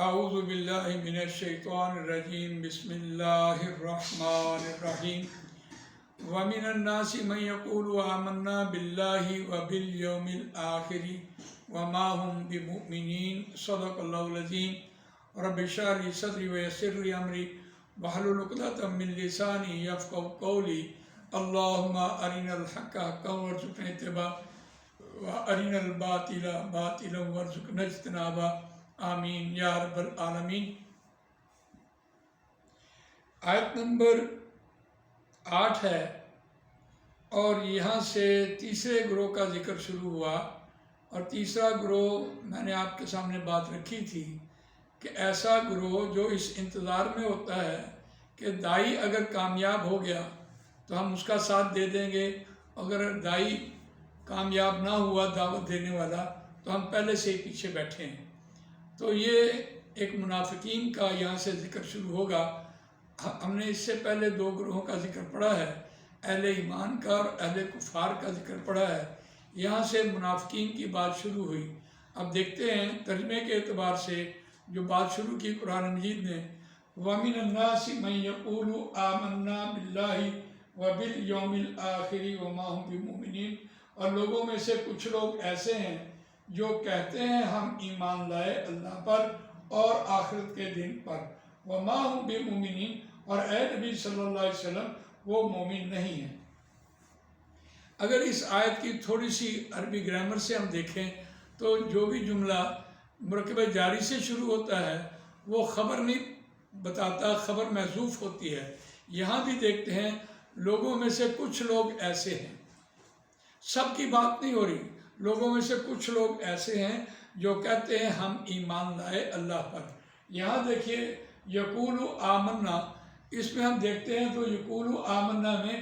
اعوذ باللہ من الشیطان الرجیم بسم اللہ الرحمن الرحیم ومن الناس من يقول آمنا باللہ وبالیوم الآخر وما هم بمؤمنین صدق اللہ العظیم رب اشرح لی صدری ویسر لی امری واحلل عقدۃ من لسانی یفقهوا قولی اللہم ارنا الحق حقا وارزقنا اتباعہ وارنا الباطل باطلا وارزقنا اجتنابہ آمین یا رب العالمین۔ آیت نمبر 8 ہے اور یہاں سے تیسرے گروہ کا ذکر شروع ہوا، اور تیسرا گروہ میں نے آپ کے سامنے بات رکھی تھی کہ ایسا گروہ جو اس انتظار میں ہوتا ہے کہ داعی اگر کامیاب ہو گیا تو ہم اس کا ساتھ دے دیں گے، اگر داعی کامیاب نہ ہوا دعوت دینے والا تو ہم پہلے سے ہی پیچھے بیٹھے ہیں۔ تو یہ ایک منافقین کا یہاں سے ذکر شروع ہوگا۔ ہم نے اس سے پہلے 2 گروہوں کا ذکر پڑھا ہے، اہل ایمان کا اور اہل کفار کا ذکر پڑھا ہے۔ یہاں سے منافقین کی بات شروع ہوئی۔ اب دیکھتے ہیں ترجمے کے اعتبار سے جو بات شروع کی قرآن مجید نے، وَمِنَ النَّاسِ مَن يَقُولُ آمَنَّا بِاللَّهِ وَبِالْيَوْمِ الْآخِرِ وَمَا هُمْ بِمُؤْمِنِينَ، اور لوگوں میں سے کچھ لوگ ایسے ہیں جو کہتے ہیں ہم ایمان لائے اللہ پر اور آخرت کے دن پر، وَمَا هُمْ بِمُؤْمِنِينَ، اور اے نبی صلی اللہ علیہ وسلم وہ مومن نہیں ہیں۔ اگر اس آیت کی تھوڑی سی عربی گرامر سے ہم دیکھیں تو جو بھی جملہ مرکبہ جاری سے شروع ہوتا ہے وہ خبر نہیں بتاتا، خبر محذوف ہوتی ہے۔ یہاں بھی دیکھتے ہیں لوگوں میں سے کچھ لوگ ایسے ہیں، سب کی بات نہیں ہو رہی، لوگوں میں سے کچھ لوگ ایسے ہیں جو کہتے ہیں ہم ایمان لائے اللہ پر۔ یہاں دیکھیے یقول آمنا، اس میں ہم دیکھتے ہیں تو یقول آمنا میں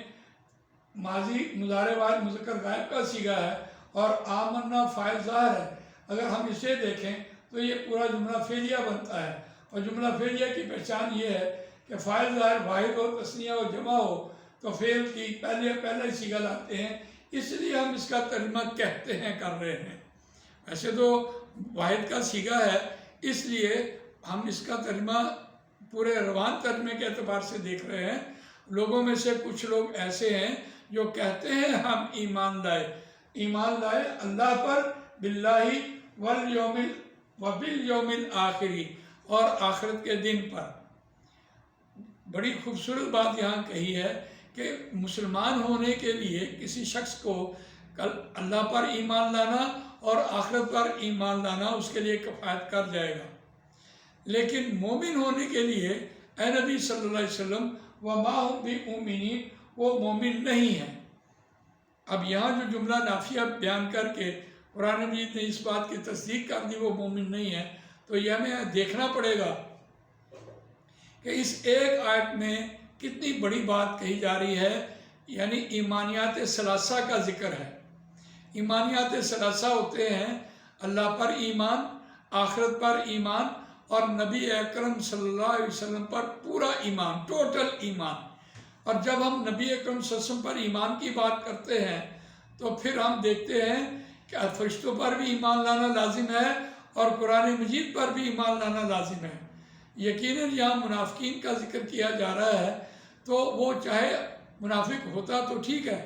ماضی مضارع واحد مذکر غائب کا صیغہ ہے اور آمنا فاعل ظاہر ہے۔ اگر ہم اسے دیکھیں تو یہ پورا جملہ فعلیہ بنتا ہے، اور جملہ فعلیہ کی پہچان یہ ہے کہ فاعل ظاہر واحد ہو، تثنیہ ہو، جمع ہو تو فعل کی پہلے صیغہ لاتے ہیں، اس لیے ہم اس کا ترجمہ کہتے ہیں کر رہے ہیں۔ ویسے تو واحد کا صیغہ ہے، اس لیے ہم اس کا ترجمہ پورے روان ترجمے کے اعتبار سے دیکھ رہے ہیں۔ لوگوں میں سے کچھ لوگ ایسے ہیں جو کہتے ہیں ہم ایمان لائے اللہ پر، باللہ وبالیوم الآخری، اور آخرت کے دن پر۔ بڑی خوبصورت بات یہاں کہی ہے کہ مسلمان ہونے کے لیے کسی شخص کو اللہ پر ایمان لانا اور آخرت پر ایمان لانا اس کے لیے کفایت کر جائے گا، لیکن مومن ہونے کے لیے اے نبی صلی اللہ علیہ وسلم وَمَا هُمْ بِمُؤْمِنِينَ، وہ مومن نہیں ہیں۔ اب یہاں جو جملہ نافیہ بیان کر کے قرآن مجید نے اس بات کی تصدیق کر دی وہ مومن نہیں ہے، تو یہ ہمیں دیکھنا پڑے گا کہ اس ایک آیت میں کتنی بڑی بات کہی جا رہی ہے، یعنی ایمانیات ثلاثہ کا ذکر ہے۔ ایمانیات ثلاثہ ہوتے ہیں اللہ پر ایمان، آخرت پر ایمان اور نبی اکرم صلی اللہ علیہ وسلم پر پورا ایمان، ٹوٹل ایمان۔ اور جب ہم نبی اکرم صلی اللہ علیہ وسلم پر ایمان کی بات کرتے ہیں تو پھر ہم دیکھتے ہیں کہ فرشتوں پر بھی ایمان لانا لازم ہے اور قرآن مجید پر بھی ایمان لانا لازم ہے۔ یقیناً یہاں منافقین کا ذکر کیا جا رہا ہے، تو وہ چاہے منافق ہوتا تو ٹھیک ہے،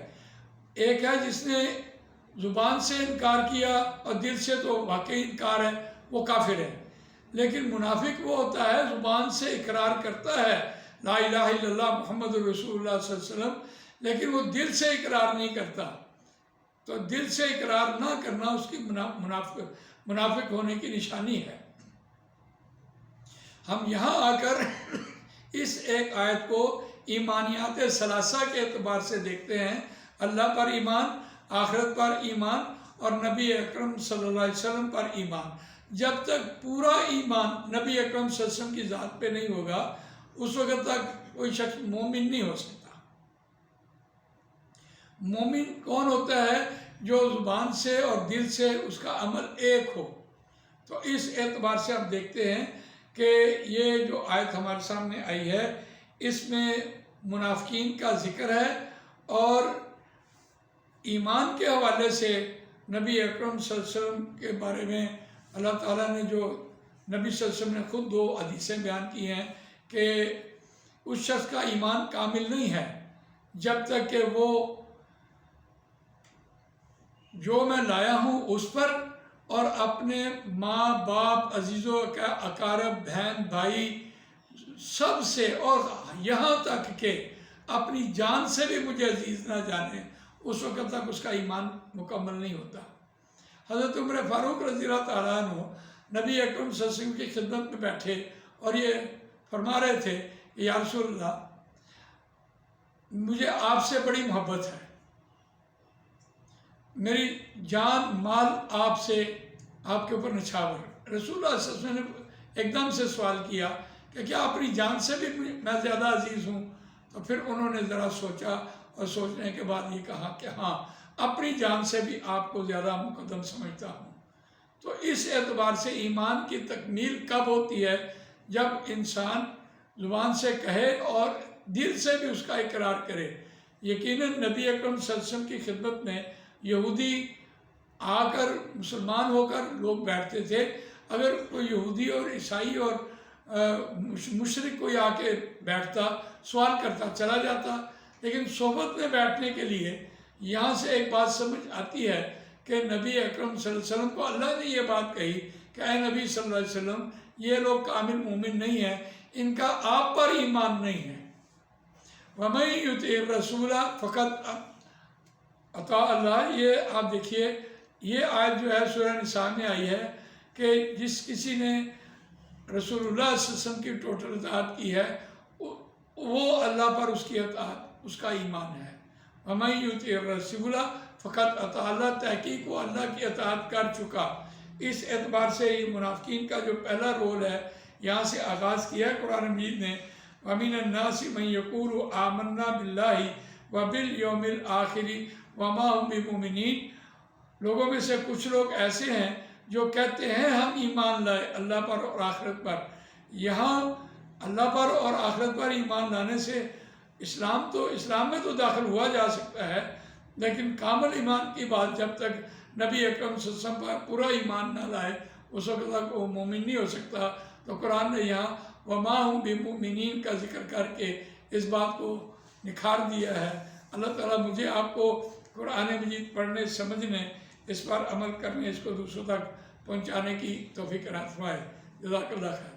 ایک ہے جس نے زبان سے انکار کیا اور دل سے تو واقعی انکار ہے، وہ کافر ہے، لیکن منافق وہ ہوتا ہے زبان سے اقرار کرتا ہے لا الہ الا اللہ محمد رسول اللہ صلی اللہ علیہ وسلم، لیکن وہ دل سے اقرار نہیں کرتا۔ تو دل سے اقرار نہ کرنا اس کی منافق ہونے کی نشانی ہے۔ ہم یہاں آ کر اس ایک آیت کو ایمانیات ثلاثہ کے اعتبار سے دیکھتے ہیں، اللہ پر ایمان، آخرت پر ایمان اور نبی اکرم صلی اللہ علیہ وسلم پر ایمان۔ جب تک پورا ایمان نبی اکرم صلی اللہ علیہ وسلم کی ذات پہ نہیں ہوگا اس وقت تک کوئی شخص مومن نہیں ہو سکتا۔ مومن کون ہوتا ہے؟ جو زبان سے اور دل سے اس کا عمل ایک ہو۔ تو اس اعتبار سے ہم دیکھتے ہیں کہ یہ جو آیت ہمارے سامنے آئی ہے اس میں منافقین کا ذکر ہے، اور ایمان کے حوالے سے نبی اکرم صلی اللہ علیہ وسلم کے بارے میں اللہ تعالیٰ نے جو نبی صلی اللہ علیہ وسلم نے خود 2 حدیثیں بیان کی ہیں کہ اس شخص کا ایمان کامل نہیں ہے جب تک کہ وہ جو میں لایا ہوں اس پر اور اپنے ماں باپ عزیز و اقارب بہن بھائی سب سے اور یہاں تک کہ اپنی جان سے بھی مجھے عزیز نہ جانے، اس وقت تک اس کا ایمان مکمل نہیں ہوتا۔ حضرت عمر فاروق رضی اللہ تعالیٰ عنہ نبی اکرم صلی اللہ علیہ وسلم کی خدمت میں بیٹھے اور یہ فرما رہے تھے کہ یا رسول اللہ، مجھے آپ سے بڑی محبت ہے، میری جان مال آپ سے، آپ کے اوپر نچھاور۔ رسول اللہ صلی اللہ علیہ وسلم نے ایک دم سے سوال کیا کہ کیا اپنی جان سے بھی میں زیادہ عزیز ہوں؟ تو پھر انہوں نے ذرا سوچا اور سوچنے کے بعد یہ کہا کہ ہاں، اپنی جان سے بھی آپ کو زیادہ مقدم سمجھتا ہوں۔ تو اس اعتبار سے ایمان کی تکمیل کب ہوتی ہے؟ جب انسان زبان سے کہے اور دل سے بھی اس کا اقرار کرے۔ یقیناً نبی اکرم صلی اللہ علیہ وسلم کی خدمت میں یہودی آ کر مسلمان ہو کر لوگ بیٹھتے تھے۔ اگر کوئی یہودی اور عیسائی اور مشرک کوئی آ کے بیٹھتا، سوال کرتا، چلا جاتا، لیکن صحبت میں بیٹھنے کے لیے یہاں سے ایک بات سمجھ آتی ہے کہ نبی اکرم صلی اللہ علیہ وسلم کو اللہ نے یہ بات کہی کہ اے نبی صلی اللہ علیہ وسلم، یہ لوگ کامل مومن نہیں ہیں، ان کا آپ پر ایمان نہیں ہے۔ وَمَن يُطِعِ الرَّسُولَ فَقَدْ اطاع اللہ۔ یہ آپ دیکھیے، یہ آیت جو ہے سورہ نساء میں آئی ہے کہ جس کسی نے رسول اللہ صلی اللہ علیہ وسلم کی ٹوٹل اطاعت کی ہے، وہ اللہ پر اس کی اطاعت، اس کا ایمان ہے۔ وَمَن يُطِعِ الرَّسُولَ فَقَدْ اطاع اللہ، تحقیق وہ اللہ کی اطاعت کر چکا۔ اس اعتبار سے یہ منافقین کا جو پہلا رول ہے یہاں سے آغاز کیا ہے قرآن مجید نے۔ وَمِنَ النَّاسِ مَن يَقُولُ آمَنَّا بِاللَّهِ وَبِالْيَوْمِ الْآخِرِ وَمَا هُم بِمُؤْمِنِينَ۔ لوگوں میں سے کچھ لوگ ایسے ہیں جو کہتے ہیں ہم ایمان لائے اللہ پر اور آخرت پر۔ یہاں اللہ پر اور آخرت پر ایمان لانے سے اسلام میں تو داخل ہوا جا سکتا ہے، لیکن کامل ایمان کی بات جب تک نبی اکرم صلی اللہ علیہ وسلم پر پورا ایمان نہ لائے اس وقت تک وہ مومن نہیں ہو سکتا۔ تو قرآن نے یہاں وَمَا هُم بِمُؤْمِنِينَ کا ذکر کر کے اس بات کو نکھار دیا ہے۔ اللہ تعالیٰ مجھے آپ کو قرآن مجید پڑھنے، سمجھنے، اس پر عمل کرنے، اس کو دوسروں تک پہنچانے کی توفیق عطا فرمائے۔ جزاک اللہ خیر۔